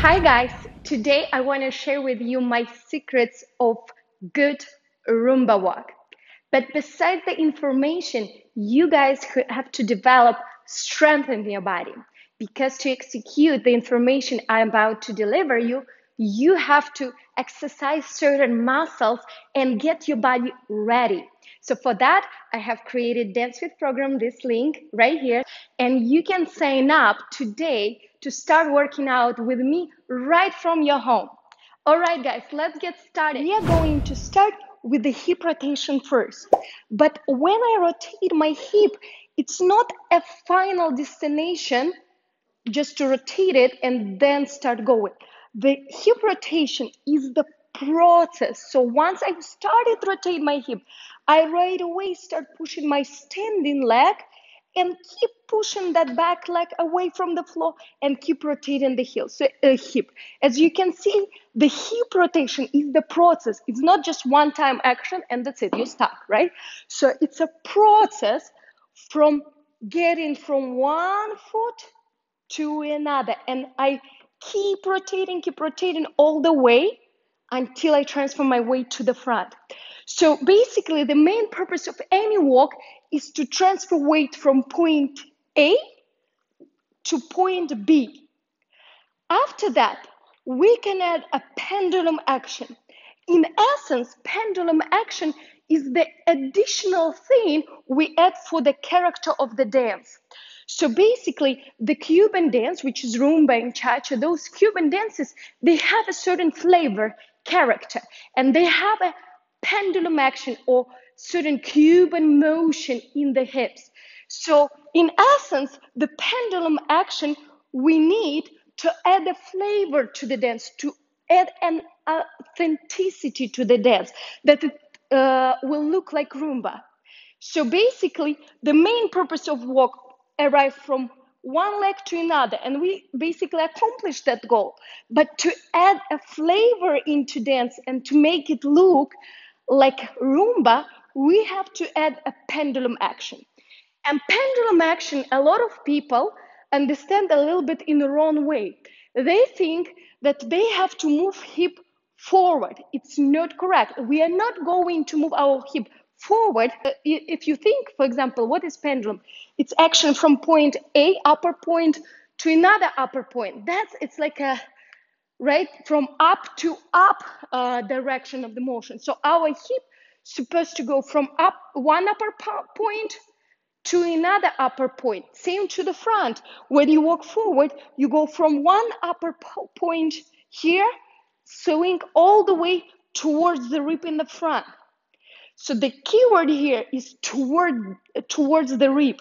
Hi guys, today I want to share with you my secrets of good Rumba walk. But besides the information, you guys have to develop strength in your body because to execute the information I'm about to deliver you, you have to exercise certain muscles and get your body ready. So for that, I have created DanceFit program, this link right here, and you can sign up today to start working out with me right from your home. All right, guys, let's get started. We are going to start with the hip rotation first. But when I rotate my hip, it's not a final destination just to rotate it and then start going. The hip rotation is the process. So once I've started to rotate my hip, I right away start pushing my standing leg and keep pushing that back leg away from the floor and keep rotating the hip. As you can see, the hip rotation is the process. It's not just one-time action and that's it, you stop, right? So it's a process from getting from one foot to another, and I keep rotating all the way until I transfer my weight to the front. So basically the main purpose of any walk is to transfer weight from point A to point B. After that, we can add a pendulum action. In essence, pendulum action is the additional thing we add for the character of the dance. So basically, the Cuban dance, which is Rumba and Cha-Cha, those Cuban dances, they have a certain flavor, character, and they have a pendulum action or certain Cuban motion in the hips. So in essence, the pendulum action we need to add a flavor to the dance, to add an authenticity to the dance, that it will look like Rumba. So basically, the main purpose of walk arrive from one leg to another, and we basically accomplish that goal. But to add a flavor into dance and to make it look like Rumba, we have to add a pendulum action. And pendulum action, a lot of people understand a little bit in the wrong way. They think that they have to move hip forward. It's not correct. We are not going to move our hip forward. If you think, for example, what is pendulum? It's action from point A, upper point, to another upper point. It's like a, right, from up to up direction of the motion. So our hip supposed to go from up one upper point to another upper point. Same to the front. When you walk forward, you go from one upper point here, swing all the way towards the rib in the front. So the key word here is towards the rib,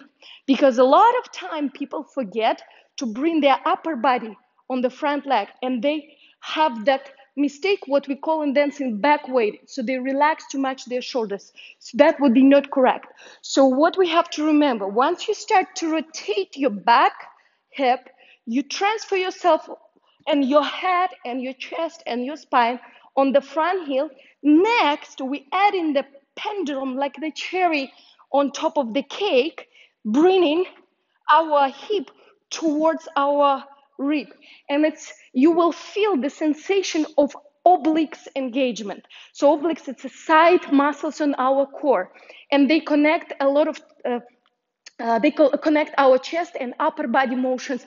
because a lot of time people forget to bring their upper body on the front leg, and they have that mistake, what we call in dancing back weight. So they relax too much their shoulders. So that would be not correct. So what we have to remember, once you start to rotate your back hip, you transfer yourself and your head and your chest and your spine on the front heel. Next, we add in the pendulum like the cherry on top of the cake, bringing our hip towards our rib. And you will feel the sensation of obliques engagement. So obliques, it's a side muscles on our core, and they connect a lot of connect our chest and upper body motions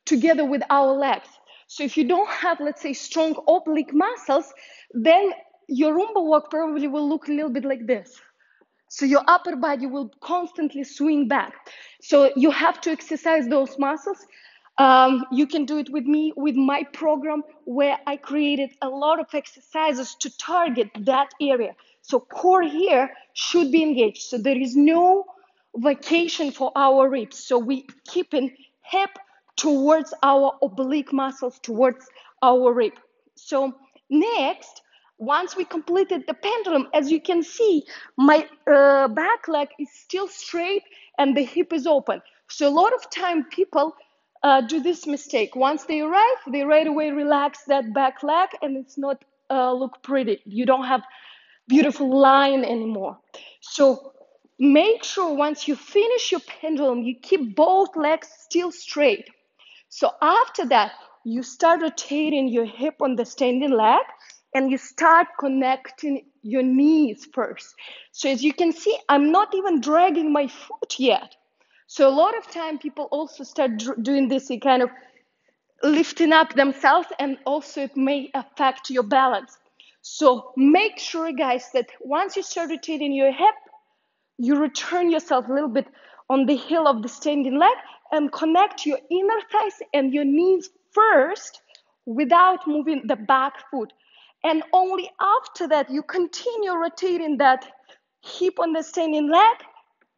together with our legs. So if you don't have, let's say, strong oblique muscles, then your Rumba walk probably will look a little bit like this. So your upper body will constantly swing back. So you have to exercise those muscles. You can do it with me, with my program, where I created a lot of exercises to target that area. So core here should be engaged. So there is no vacation for our ribs. So we keep in hip towards our oblique muscles, towards our rib. So next, once we completed the pendulum, as you can see, my back leg is still straight and the hip is open. So a lot of time people do this mistake. Once they arrive, they right away relax that back leg and it's not look pretty. You don't have beautiful line anymore. So make sure once you finish your pendulum, you keep both legs still straight. So after that, you start rotating your hip on the standing leg, and you start connecting your knees first. So as you can see, I'm not even dragging my foot yet. So a lot of time people also start doing this kind of lifting up themselves, and also it may affect your balance. So make sure, guys, that once you start rotating your hip, you return yourself a little bit on the heel of the standing leg and connect your inner thighs and your knees first without moving the back foot. And only after that, you continue rotating that hip on the standing leg,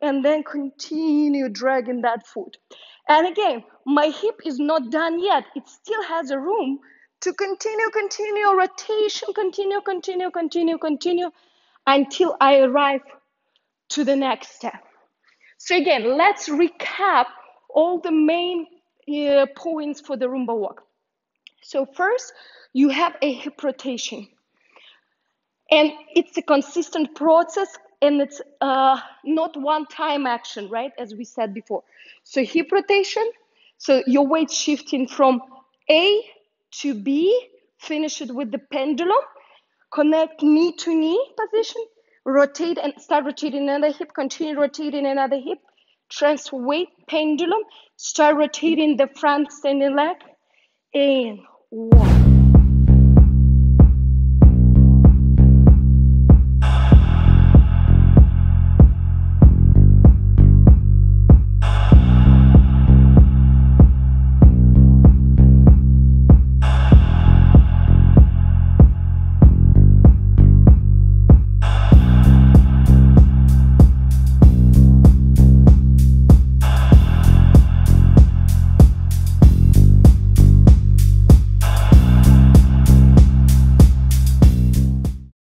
and then continue dragging that foot. And again, my hip is not done yet. It still has a room to continue rotation, continue until I arrive to the next step. So again, let's recap all the main points for the Rumba walk. So first, you have a hip rotation. And it's a consistent process, and it's not one-time action, right? As we said before. So hip rotation, so your weight shifting from A to B, finish it with the pendulum, connect knee to knee position, rotate and start rotating another hip, continue rotating another hip, transfer weight, pendulum, start rotating the front standing leg, and 1,